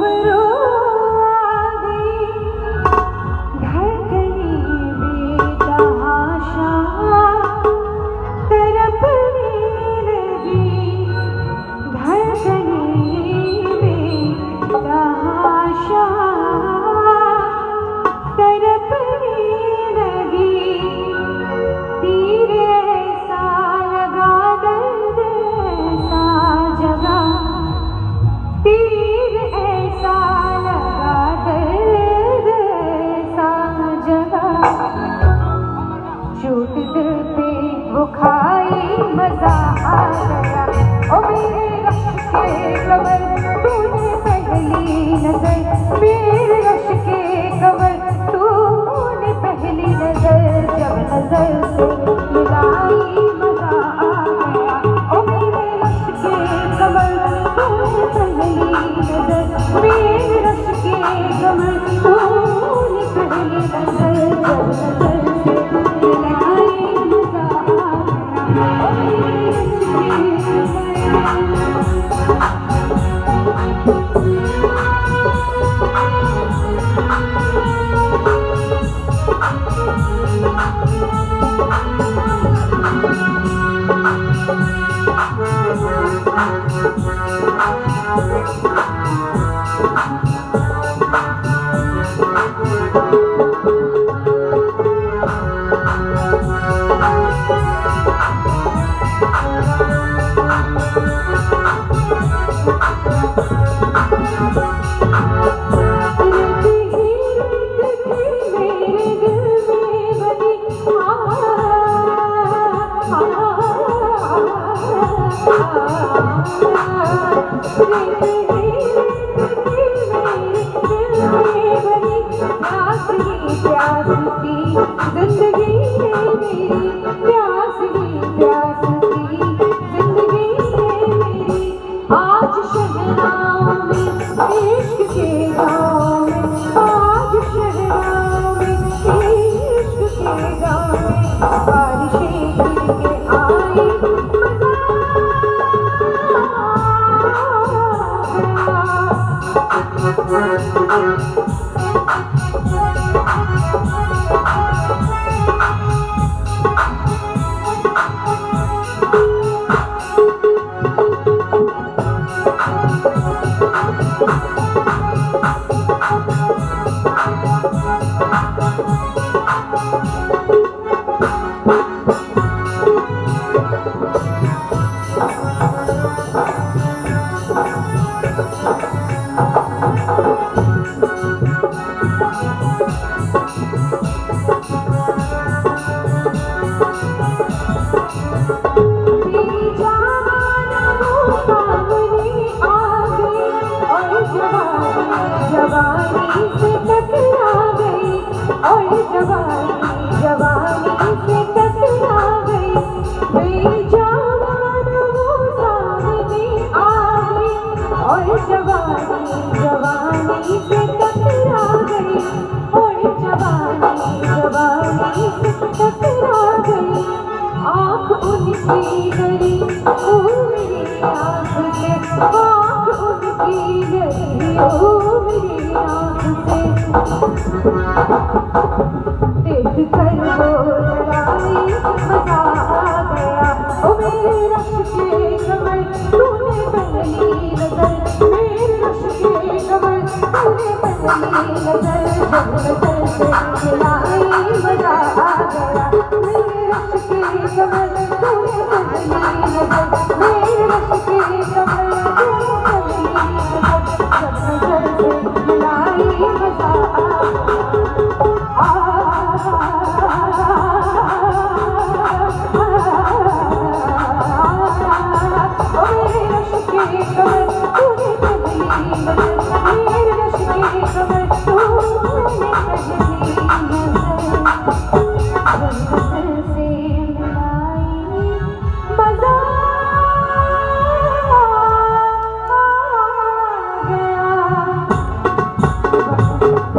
उम्र आगे धड़कने बेतहाशा तड़पने लगी, धड़कने बेतहाशा तड़पने लगी। तीर ऐसा लगा, दर्द ऐसा जगा, तीर ऐसा लगा, दर्द ऐसा जगा। चोट दिल पे वो खाई, मजा आ गया। ओ मेरे रश के कमर, तूने पहली नजर, मेरे रश के कमर, तूने पहली नजर, जब नजर से मिलाई मजा आ गया। ओ मेरे रश के कमर, तूने पहली नजर, मेरे रश के कमर, तूने पहली नजर, जब नजर से मिलाई मजा आ गया। ओ मेरे रश के जिंदगी है मेरी, प्यास ही प्यास की जिंदगी है मेरी। आज शहनाओं में इश्क के गाँव में, आज शहनाओं में इश्क के गाँव में, बारिशें गिर के आई, मजा आ गया। जवानी से टकरा गई, और जवानी से टकरा गई, बेजान वो सामने आ गई, और जवानी से टकरा गई, और जवानी से टकरा गई। आँख उनकी गई, ओ मेरी आँख से, आँख उनकी गई, ओ मेरी आँख से। देख कर वो लड़ाई, मजा आ गया। ओ मेरे रश के कमर, तूने पहली नजर, मेरे रश के कमर, तूने पहली नजर, जब नजर से मिलाई मजा